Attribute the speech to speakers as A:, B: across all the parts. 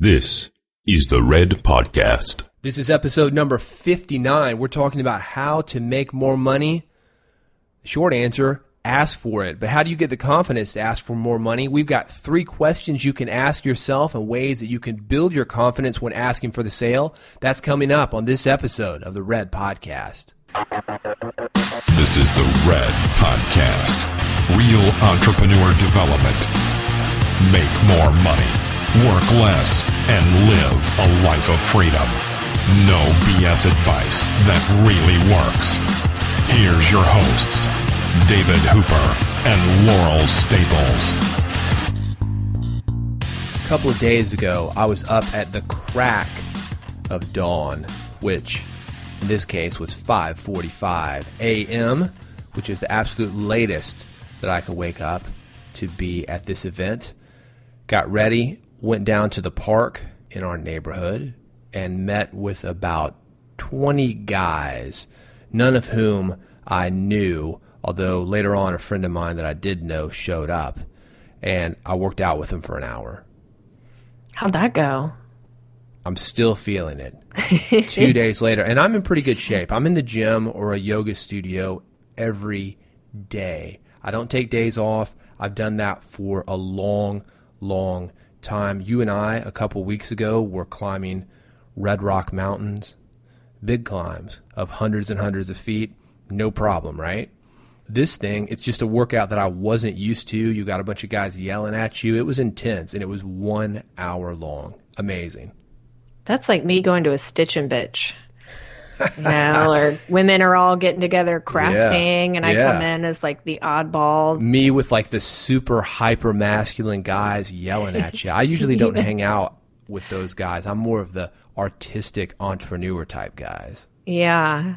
A: This is the Red Podcast.
B: This is episode number 59. We're talking about how to make more money. Short answer, ask for it. But how do you get the confidence to ask for more money? We've got 3 questions you can ask yourself and ways that you can build your confidence when asking for the sale. That's coming up on this episode of the Red Podcast.
A: This is the Red Podcast. Real entrepreneur development. Make more money. Work less and live a life of freedom. No BS advice that really works. Here's your hosts, David Hooper and Laurel Staples.
B: A couple of days ago, I was up at the crack of dawn, which in this case was 5:45 a.m., which is the absolute latest that I could wake up to be at this event. Got ready, went down to the park in our neighborhood and met with about 20 guys, none of whom I knew, although later on a friend of mine that I did know showed up, and I worked out with him for an hour.
C: How'd that go?
B: I'm still feeling it 2 days later, and I'm in pretty good shape. I'm in the gym or a yoga studio every day. I don't take days off. I've done that for a long time. You and I, a couple weeks ago, were climbing Red Rock Mountains. Big climbs of hundreds and hundreds of feet. No problem, right? This thing, it's just a workout that I wasn't used to. You got a bunch of guys yelling at you. It was intense, and it was 1 hour long. Amazing.
C: That's like me going to a Stitch and Bitch. You know, or women are all getting together crafting, and I come in as like the oddball.
B: Me with like the super hyper masculine guys yelling at you. I usually don't hang out with those guys. I'm more of the artistic entrepreneur type guys.
C: Yeah.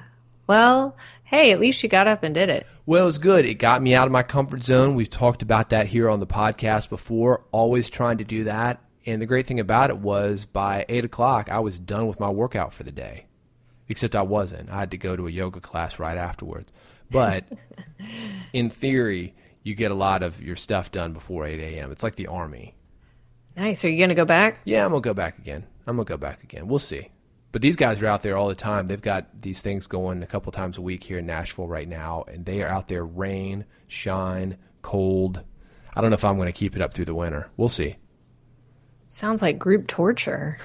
C: Well, hey, at least you got up and did it.
B: Well, it was good. It got me out of my comfort zone. We've talked about that here on the podcast before, always trying to do that. And the great thing about it was by 8 o'clock, I was done with my workout for the day. Except I wasn't. I had to go to a yoga class right afterwards. But in theory, you get a lot of your stuff done before 8 a.m. It's like the Army.
C: Nice. Are you going to go back?
B: Yeah, I'm going to go back again. We'll see. But these guys are out there all the time. They've got these things going a couple times a week here in Nashville right now, and they are out there rain, shine, cold. I don't know if I'm going to keep it up through the winter. We'll see.
C: Sounds like group torture.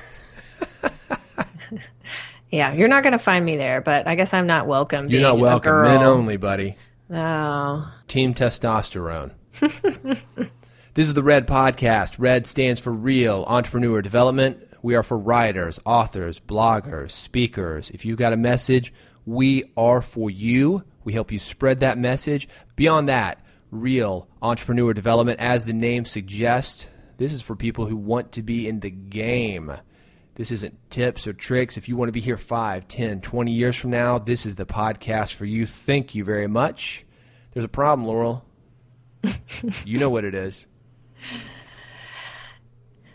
C: Yeah, you're not going to find me there, but I guess I'm not welcome.
B: You're not welcome. Men only, buddy.
C: No.
B: Team testosterone. This is the Red Podcast. Red stands for Real Entrepreneur Development. We are for writers, authors, bloggers, speakers. If you've got a message, we are for you. We help you spread that message. Beyond that, Real Entrepreneur Development, as the name suggests, this is for people who want to be in the game. This isn't tips or tricks. If you want to be here 5, 10, 20 years from now, this is the podcast for you. Thank you very much. There's a problem, Laurel. You know what it is.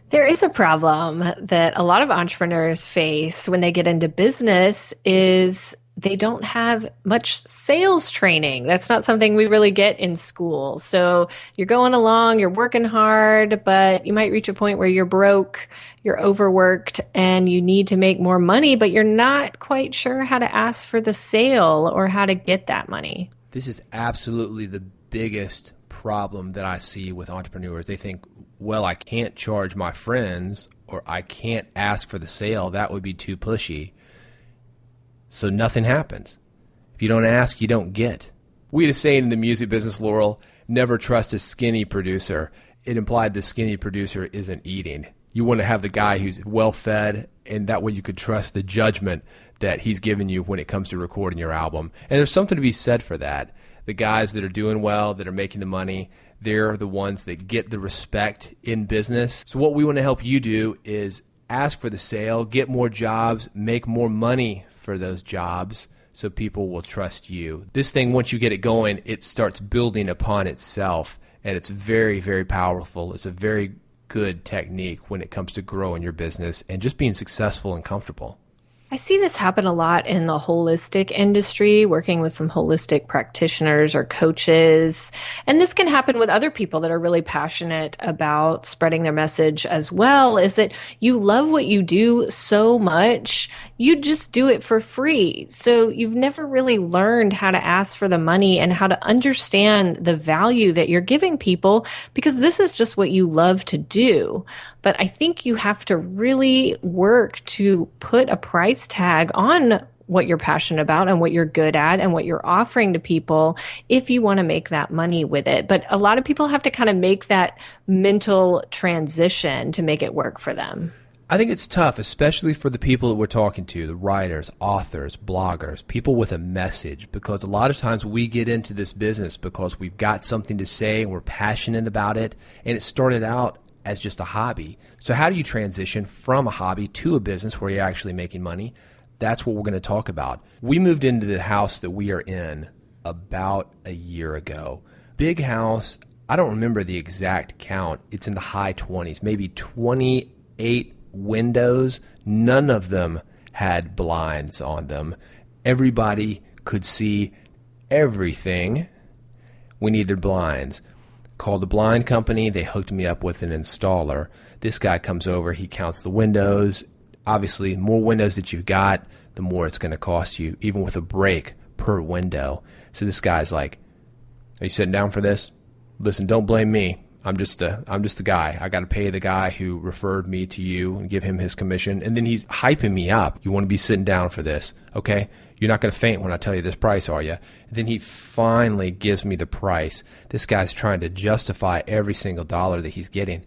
C: There is a problem that a lot of entrepreneurs face when they get into business is they don't have much sales training. That's not something we really get in school. So you're going along, you're working hard, but you might reach a point where you're broke, you're overworked, and you need to make more money, but you're not quite sure how to ask for the sale or how to get that money.
B: This is absolutely the biggest problem that I see with entrepreneurs. They think, well, I can't charge my friends, or I can't ask for the sale. That would be too pushy. So nothing happens. If you don't ask, you don't get. We had a saying in the music business, Laurel, never trust a skinny producer. It implied the skinny producer isn't eating. You want to have the guy who's well-fed, and that way you could trust the judgment that he's given you when it comes to recording your album. And there's something to be said for that. The guys that are doing well, that are making the money, they're the ones that get the respect in business. So what we want to help you do is ask for the sale, get more jobs, make more money for those jobs so people will trust you. This thing, once you get it going, it starts building upon itself, and it's very, very powerful. It's a very good technique when it comes to growing your business and just being successful and comfortable.
C: I see this happen a lot in the holistic industry, working with some holistic practitioners or coaches. And this can happen with other people that are really passionate about spreading their message as well, is that you love what you do so much, you just do it for free. So you've never really learned how to ask for the money and how to understand the value that you're giving people, because this is just what you love to do. But I think you have to really work to put a price tag on what you're passionate about and what you're good at and what you're offering to people if you want to make that money with it. But a lot of people have to kind of make that mental transition to make it work for them.
B: I think it's tough, especially for the people that we're talking to, the writers, authors, bloggers, people with a message, because a lot of times we get into this business because we've got something to say and we're passionate about it, and it started out as just a hobby. So how do you transition from a hobby to a business where you're actually making money? That's what we're going to talk about. We moved into the house that we are in about a year ago. Big house. I don't remember the exact count. It's in the high 20s, maybe 28 windows. None of them had blinds on them. Everybody could see everything. We needed blinds. Called the blind company. They hooked me up with an installer. This guy comes over. He counts the windows. Obviously, the more windows that you've got, the more it's going to cost you, even with a break per window. So this guy's like, "Are you sitting down for this? Listen, don't blame me. I'm just the guy. I got to pay the guy who referred me to you and give him his commission." And then he's hyping me up. "You want to be sitting down for this, okay? You're not going to faint when I tell you this price, are you?" And then he finally gives me the price. This guy's trying to justify every single dollar that he's getting.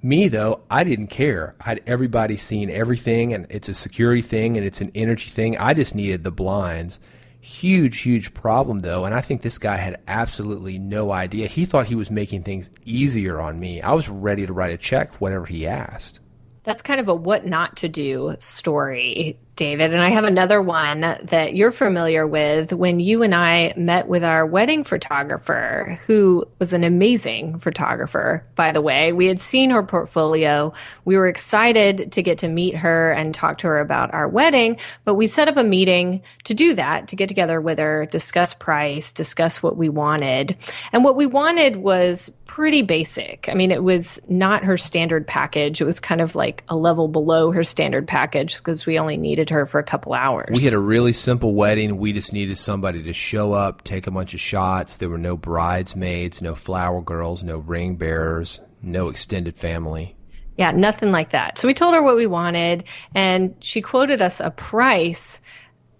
B: Me, though, I didn't care. I had everybody seen everything, and it's a security thing, and it's an energy thing. I just needed the blinds. Huge, huge problem, though, and I think this guy had absolutely no idea. He thought he was making things easier on me. I was ready to write a check whenever he asked.
C: That's kind of a what not to do story, David. And I have another one that you're familiar with. When you and I met with our wedding photographer, who was an amazing photographer, by the way. We had seen her portfolio. We were excited to get to meet her and talk to her about our wedding, but we set up a meeting to do that, to get together with her, discuss price, discuss what we wanted. And what we wanted was pretty basic. I mean, it was not her standard package. It was kind of like a level below her standard package because we only needed her for a couple hours.
B: We had a really simple wedding. We just needed somebody to show up, take a bunch of shots. There were no bridesmaids, no flower girls, no ring bearers, no extended family.
C: Yeah, nothing like that. So we told her what we wanted, and she quoted us a price.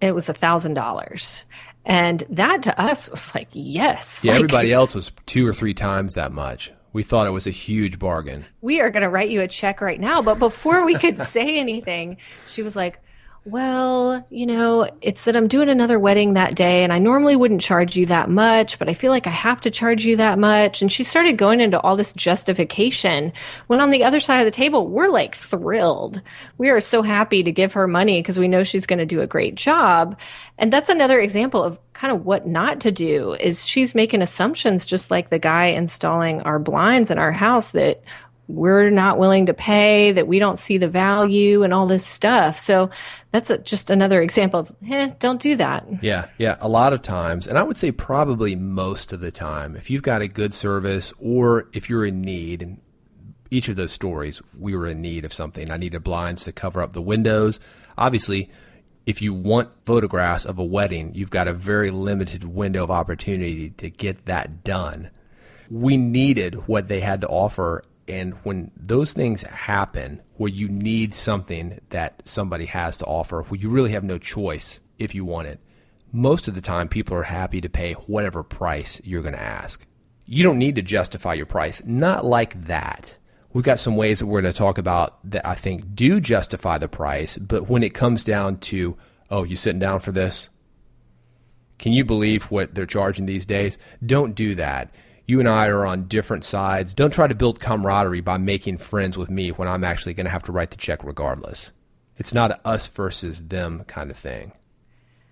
C: It was $1,000. And that to us was like, yes.
B: Yeah,
C: like,
B: everybody else was 2 or 3 times that much. We thought it was a huge bargain.
C: We are going to write you a check right now. But before we could say anything, she was like, well, you know, it's that I'm doing another wedding that day, and I normally wouldn't charge you that much, but I feel like I have to charge you that much. And she started going into all this justification, when on the other side of the table, we're like thrilled. We are so happy to give her money because we know she's going to do a great job. And that's another example of kind of what not to do, is she's making assumptions, just like the guy installing our blinds in our house, that we're not willing to pay, that we don't see the value and all this stuff. So that's just another example of, don't do that.
B: Yeah. A lot of times, and I would say probably most of the time, if you've got a good service or if you're in need, and each of those stories, we were in need of something. I needed blinds to cover up the windows. Obviously, if you want photographs of a wedding, you've got a very limited window of opportunity to get that done. We needed what they had to offer. And when those things happen, where you need something that somebody has to offer, where you really have no choice if you want it, most of the time people are happy to pay whatever price you're going to ask. You don't need to justify your price. Not like that. We've got some ways that we're going to talk about that I think do justify the price, but when it comes down to, oh, you sitting down for this? Can you believe what they're charging these days? Don't do that. You and I are on different sides. Don't try to build camaraderie by making friends with me when I'm actually going to have to write the check regardless. It's not a us versus them kind of thing.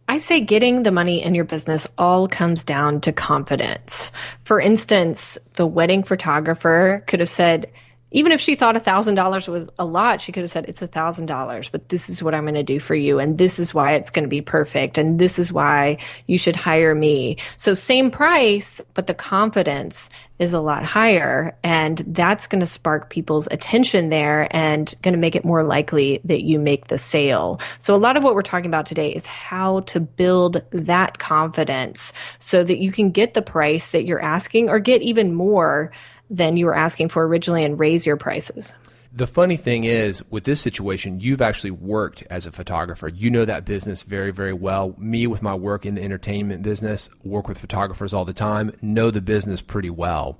C: I say getting the money in your business all comes down to confidence. For instance, the wedding photographer could have said, Even if she thought $1,000 was a lot, she could have said, it's $1,000, but this is what I'm going to do for you. And this is why it's going to be perfect. And this is why you should hire me. So same price, but the confidence is a lot higher. And that's going to spark people's attention there and going to make it more likely that you make the sale. So a lot of what we're talking about today is how to build that confidence so that you can get the price that you're asking or get even more than you were asking for originally and raise your prices.
B: The funny thing is, with this situation, you've actually worked as a photographer. You know that business very, very well. Me, with my work in the entertainment business, work with photographers all the time, know the business pretty well.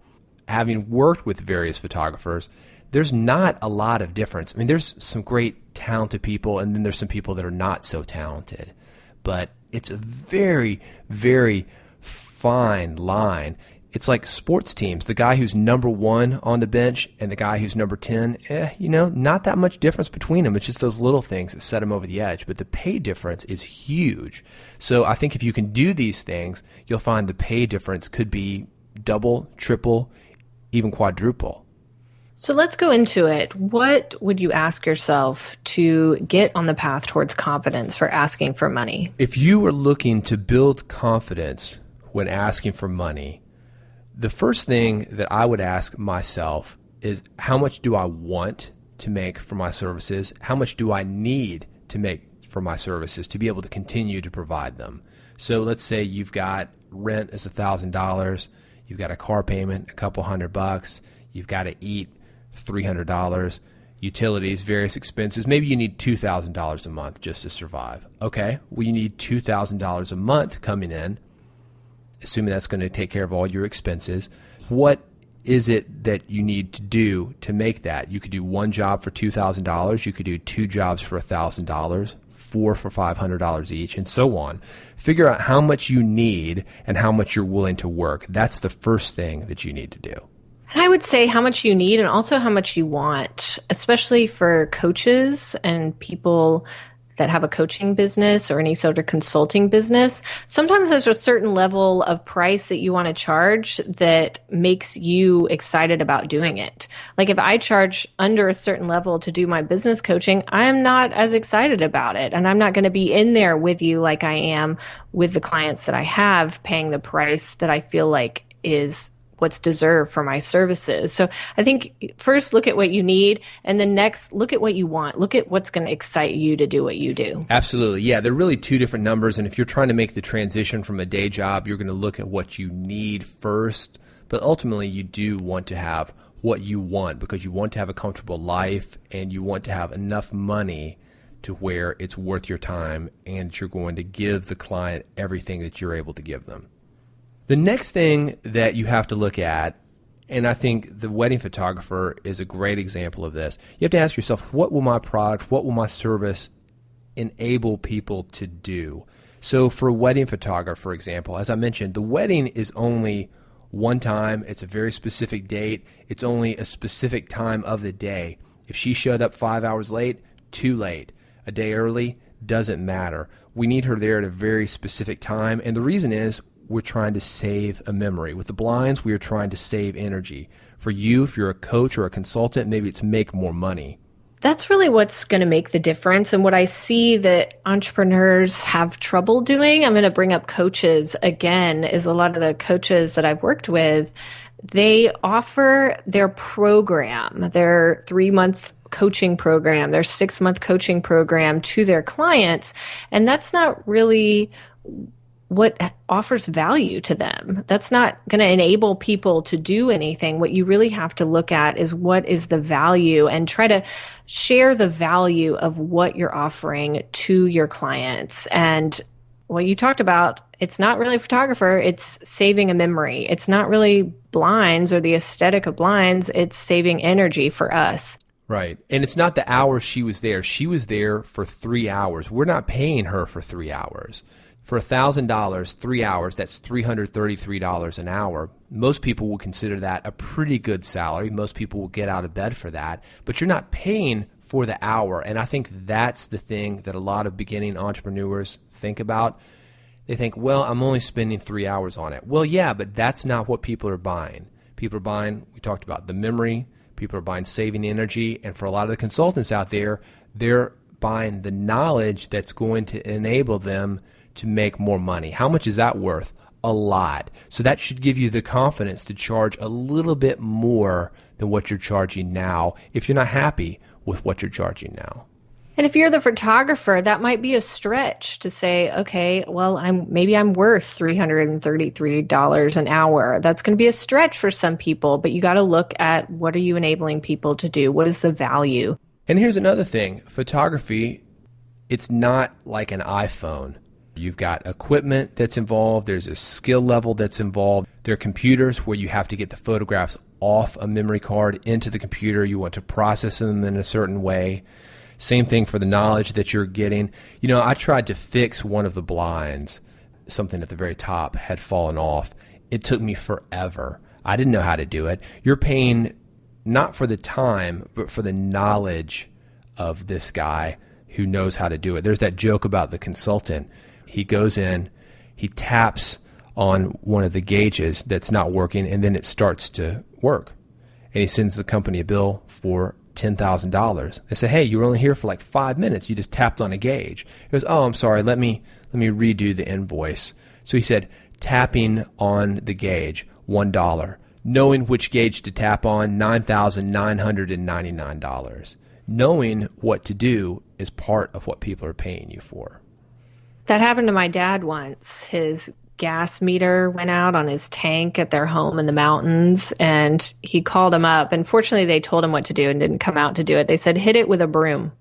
B: Having worked with various photographers, there's not a lot of difference. I mean, there's some great talented people, and then there's some people that are not so talented. But it's a very, very fine line. It's like sports teams. The guy who's number 1 on the bench and the guy who's number 10, not that much difference between them. It's just those little things that set them over the edge. But the pay difference is huge. So I think if you can do these things, you'll find the pay difference could be double, triple, even quadruple.
C: So let's go into it. What would you ask yourself to get on the path towards confidence for asking for money?
B: If you are looking to build confidence when asking for money, the first thing that I would ask myself is, how much do I want to make for my services? How much do I need to make for my services to be able to continue to provide them? So let's say you've got rent is $1,000, you've got a car payment, a couple $100, you've got to eat $300, utilities, various expenses. Maybe you need $2,000 a month just to survive. Okay, well, you need $2,000 a month coming in, assuming that's going to take care of all your expenses. What is it that you need to do to make that? You could do one job for $2,000. You could do 2 jobs for $1,000, 4 for $500 each, and so on. Figure out how much you need and how much you're willing to work. That's the first thing that you need to do.
C: And I would say how much you need and also how much you want, especially for coaches and people that have a coaching business or any sort of consulting business. Sometimes there's a certain level of price that you want to charge that makes you excited about doing it. Like if I charge under a certain level to do my business coaching, I'm not as excited about it. And I'm not going to be in there with you like I am with the clients that I have, paying the price that I feel like is what's deserved for my services. So I think first look at what you need, and then next look at what you want. Look at what's going to excite you to do what you do.
B: Absolutely. Yeah, they're really 2 different numbers. And if you're trying to make the transition from a day job, you're going to look at what you need first. But ultimately, you do want to have what you want because you want to have a comfortable life and you want to have enough money to where it's worth your time and you're going to give the client everything that you're able to give them. The next thing that you have to look at, and I think the wedding photographer is a great example of this, you have to ask yourself, what will my product, what will my service enable people to do? So for a wedding photographer, for example, as I mentioned, the wedding is only one time. It's a very specific date. It's only a specific time of the day. If she showed up 5 hours late, too late. A day early, doesn't matter. We need her there at a very specific time, and the reason is, we're trying to save a memory. With the blinds, we are trying to save energy. For you, if you're a coach or a consultant, maybe it's make more money.
C: That's really what's going to make the difference. And what I see that entrepreneurs have trouble doing, I'm going to bring up coaches again, is a lot of the coaches that I've worked with, they offer their program, their 3-month coaching program, their 6-month coaching program to their clients. And that's not really what offers value to them. That's not going to enable people to do anything. What you really have to look at is what is the value and try to share the value of what you're offering to your clients. And what you talked about, it's not really a photographer, it's saving a memory. It's not really blinds or the aesthetic of blinds, it's saving energy for us.
B: Right. And it's not the hours she was there. She was there for 3 hours. We're not paying her for 3 hours. For $1,000, 3 hours, that's $333 an hour. Most people will consider that a pretty good salary. Most people will get out of bed for that. But you're not paying for the hour. And I think that's the thing that a lot of beginning entrepreneurs think about. They think, well, I'm only spending 3 hours on it. Well, yeah, but that's not what people are buying. People are buying, we talked about, the memory. People are buying saving energy. And for a lot of the consultants out there, they're buying the knowledge that's going to enable them to make more money. How much is that worth? A lot. So that should give you the confidence to charge a little bit more than what you're charging now if you're not happy with what you're charging now.
C: And if you're the photographer, that might be a stretch to say, okay, well, maybe I'm worth $333 an hour. That's going to be a stretch for some people, but you got to look at what are you enabling people to do? What is the value?
B: And here's another thing. Photography, it's not like an iPhone. You've got equipment that's involved. There's a skill level that's involved. There are computers where you have to get the photographs off a memory card into the computer. You want to process them in a certain way. Same thing for the knowledge that you're getting. You know, I tried to fix one of the blinds. Something at the very top had fallen off. It took me forever. I didn't know how to do it. You're paying not for the time, but for the knowledge of this guy who knows how to do it. There's that joke about the consultant. He goes in, he taps on one of the gauges that's not working, and then it starts to work. And he sends the company a bill for $10,000. They say, hey, you were only here for like 5 minutes. You just tapped on a gauge. He goes, oh, I'm sorry. Let me redo the invoice. So he said, tapping on the gauge, $1. Knowing which gauge to tap on, $9,999. Knowing what to do is part of what people are paying you for.
C: That happened to my dad once. His gas meter went out on his tank at their home in the mountains, and he called them up. And fortunately, they told him what to do and didn't come out to do it. They said, hit it with a broom.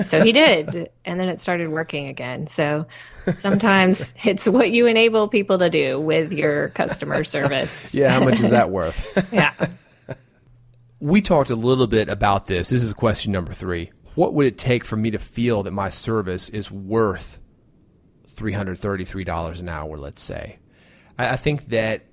C: So he did, and then it started working again. So sometimes it's what you enable people to do with your customer service.
B: Yeah, how much is that worth?
C: Yeah.
B: We talked a little bit about this. This is question number 3. What would it take for me to feel that my service is worth $333 an hour, let's say? I think that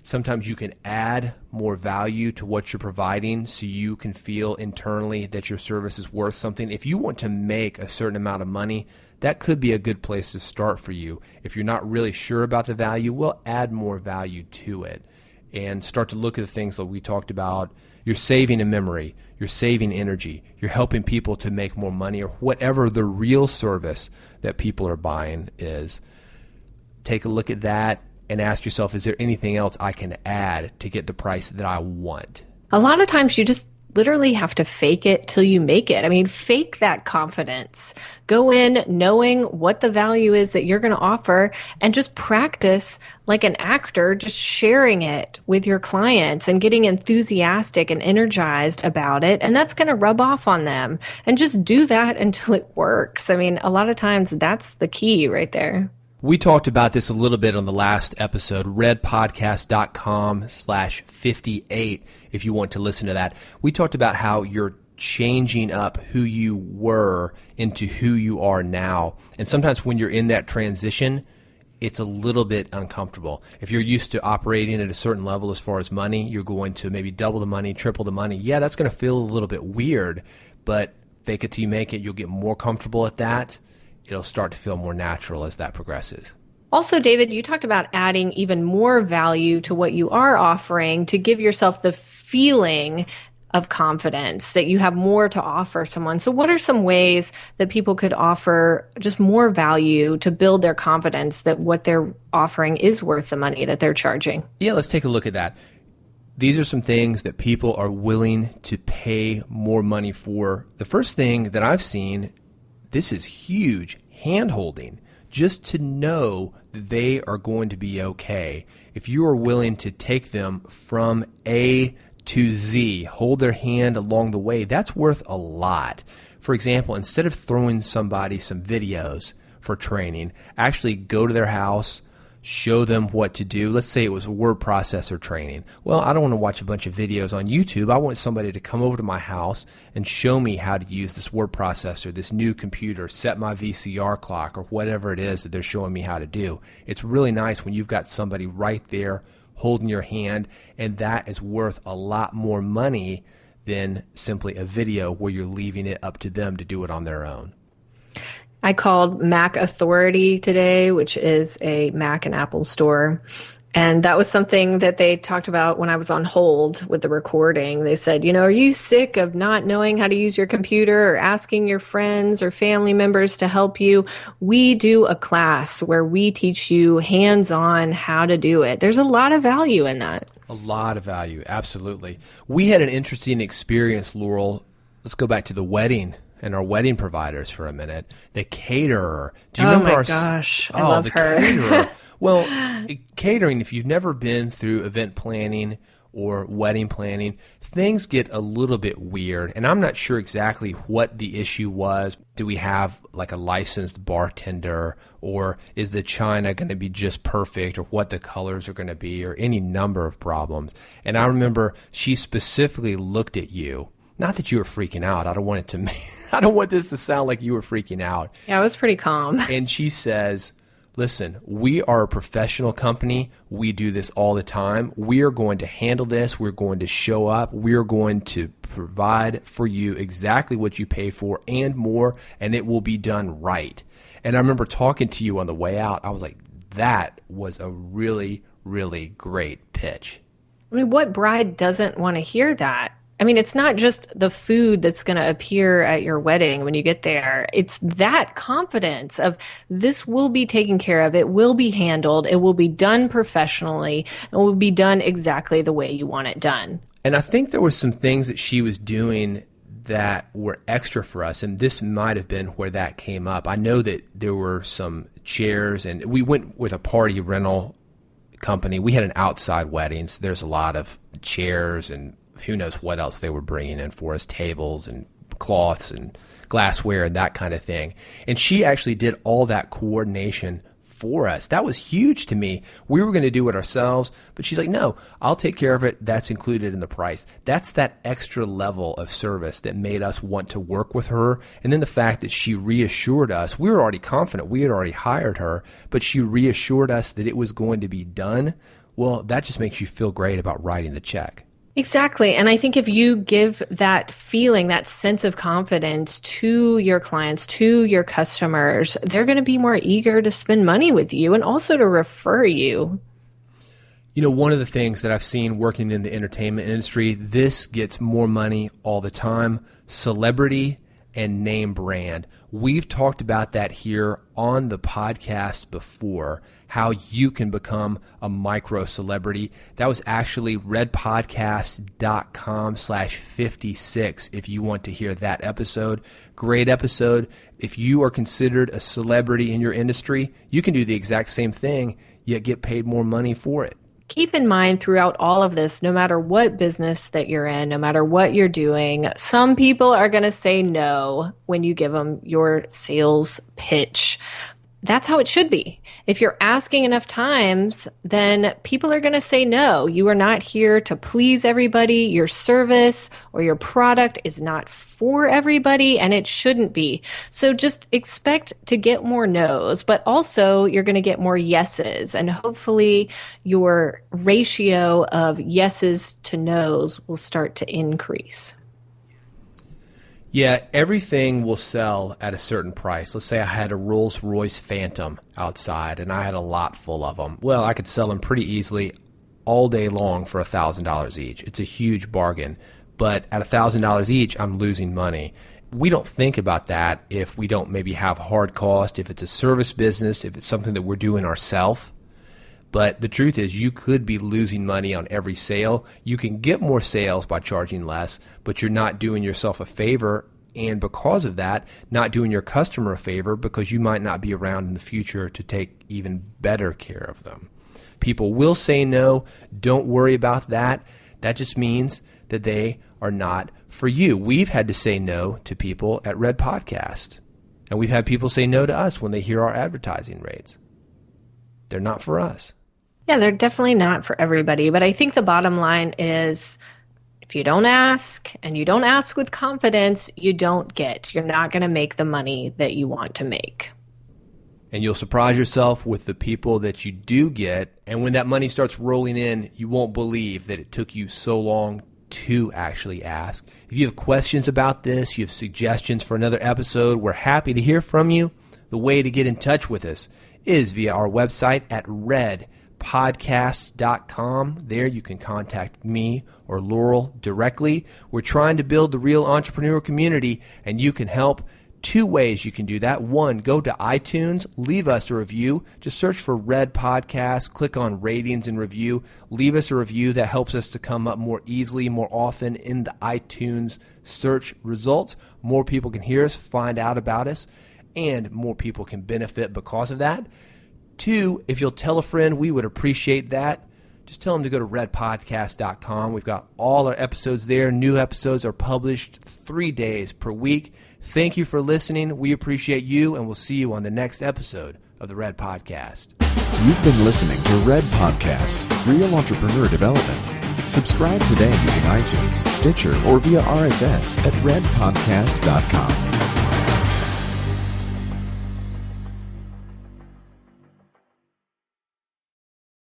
B: sometimes you can add more value to what you're providing so you can feel internally that your service is worth something. If you want to make a certain amount of money, that could be a good place to start for you. If you're not really sure about the value, we'll add more value to it and start to look at the things that we talked about. You're saving in memory, you're saving energy, you're helping people to make more money, or whatever the real service that people are buying is. Take a look at that and ask yourself, is there anything else I can add to get the price that I want?
C: A lot of times you just literally have to fake it till you make it. I mean, fake that confidence. Go in knowing what the value is that you're going to offer and just practice like an actor, just sharing it with your clients and getting enthusiastic and energized about it. And that's going to rub off on them. And just do that until it works. I mean, a lot of times that's the key right there.
B: We talked about this a little bit on the last episode, redpodcast.com/58, if you want to listen to that. We talked about how you're changing up who you were into who you are now. And sometimes when you're in that transition, it's a little bit uncomfortable. If you're used to operating at a certain level as far as money, you're going to maybe double the money, triple the money. Yeah, that's going to feel a little bit weird, but fake it till you make it. You'll get more comfortable at that. It'll start to feel more natural as that progresses.
C: Also, David, you talked about adding even more value to what you are offering to give yourself the feeling of confidence that you have more to offer someone. So what are some ways that people could offer just more value to build their confidence that what they're offering is worth the money that they're charging?
B: Yeah, let's take a look at that. These are some things that people are willing to pay more money for. The first thing that I've seen, this is huge, hand-holding, just to know that they are going to be okay. If you are willing to take them from A to Z, hold their hand along the way, that's worth a lot. For example, instead of throwing somebody some videos for training, actually go to their house, show them what to do. Let's say it was a word processor training. Well, I don't want to watch a bunch of videos on YouTube. I want somebody to come over to my house and show me how to use this word processor, this new computer, set my VCR clock, or whatever it is that they're showing me how to do. It's really nice when you've got somebody right there holding your hand, and that is worth a lot more money than simply a video where you're leaving it up to them to do it on their own.
C: I called Mac Authority today, which is a Mac and Apple store. And that was something that they talked about when I was on hold with the recording. They said, are you sick of not knowing how to use your computer or asking your friends or family members to help you? We do a class where we teach you hands-on how to do it. There's a lot of value in that.
B: A lot of value, absolutely. We had an interesting experience, Laurel. Let's go back to the wedding and our wedding providers for a minute. The caterer. Do you remember
C: my gosh, I love her.
B: Caterer. Well, catering, if you've never been through event planning or wedding planning, things get a little bit weird. And I'm not sure exactly what the issue was. Do we have like a licensed bartender, or is the china going to be just perfect, or what the colors are going to be, or any number of problems. And I remember she specifically looked at you. Not that you were freaking out. I don't want this to sound like you were freaking out.
C: Yeah, I was pretty calm.
B: And she says, listen, we are a professional company. We do this all the time. We are going to handle this. We're going to show up. We are going to provide for you exactly what you pay for and more, and it will be done right. And I remember talking to you on the way out. I was like, that was a really, really great pitch.
C: I mean, what bride doesn't want to hear that? I mean, it's not just the food that's going to appear at your wedding when you get there. It's that confidence of this will be taken care of. It will be handled. It will be done professionally. It will be done exactly the way you want it done.
B: And I think there were some things that she was doing that were extra for us, and this might have been where that came up. I know that there were some chairs, and we went with a party rental company. We had an outside wedding, so there's a lot of chairs and who knows what else they were bringing in for us, tables and cloths and glassware and that kind of thing. And she actually did all that coordination for us. That was huge to me. We were going to do it ourselves, but she's like, no, I'll take care of it. That's included in the price. That's that extra level of service that made us want to work with her. And then the fact that she reassured us, we were already confident. We had already hired her, but she reassured us that it was going to be done. Well, that just makes you feel great about writing the check.
C: Exactly. And I think if you give that feeling, that sense of confidence to your clients, to your customers, they're going to be more eager to spend money with you and also to refer you.
B: You know, one of the things that I've seen working in the entertainment industry, this gets more money all the time: celebrity and name brand. We've talked about that here on the podcast before, how you can become a micro celebrity. That was actually redpodcast.com/56 if you want to hear that episode. Great episode. If you are considered a celebrity in your industry, you can do the exact same thing, yet get paid more money for it.
C: Keep in mind throughout all of this, no matter what business that you're in, no matter what you're doing, some people are going to say no when you give them your sales pitch. That's how it should be. If you're asking enough times, then people are going to say no. You are not here to please everybody. Your service or your product is not for everybody, and it shouldn't be. So just expect to get more no's, but also you're going to get more yeses. And hopefully your ratio of yeses to no's will start to increase.
B: Yeah, everything will sell at a certain price. Let's say I had a Rolls-Royce Phantom outside and I had a lot full of them. Well, I could sell them pretty easily all day long for $1,000 each. It's a huge bargain. But at $1,000 each, I'm losing money. We don't think about that if we don't maybe have hard cost, if it's a service business, if it's something that we're doing ourselves. But the truth is, you could be losing money on every sale. You can get more sales by charging less, but you're not doing yourself a favor, and because of that, not doing your customer a favor, because you might not be around in the future to take even better care of them. People will say no. Don't worry about that. That just means that they are not for you. We've had to say no to people at Red Podcast, and we've had people say no to us when they hear our advertising rates. They're not for us.
C: Yeah, they're definitely not for everybody. But I think the bottom line is if you don't ask and you don't ask with confidence, you don't get. You're not going to make the money that you want to make.
B: And you'll surprise yourself with the people that you do get. And when that money starts rolling in, you won't believe that it took you so long to actually ask. If you have questions about this, you have suggestions for another episode, we're happy to hear from you. The way to get in touch with us is via our website at redpodcast.com. redpodcast.com. There you can contact me or Laurel directly. We're trying to build the real entrepreneur community, and you can help. 2 ways you can do that. 1, go to iTunes, leave us a review. Just search for Red Podcast, click on ratings and review. Leave us a review. That helps us to come up more easily, more often in the iTunes search results. More people can hear us, find out about us, and more people can benefit because of that. 2, if you'll tell a friend, we would appreciate that. Just tell them to go to redpodcast.com. We've got all our episodes there. New episodes are published 3 days per week. Thank you for listening. We appreciate you, and we'll see you on the next episode of the Red Podcast.
D: You've been listening to Red Podcast, Real Entrepreneur Development. Subscribe today using iTunes, Stitcher, or via RSS at redpodcast.com.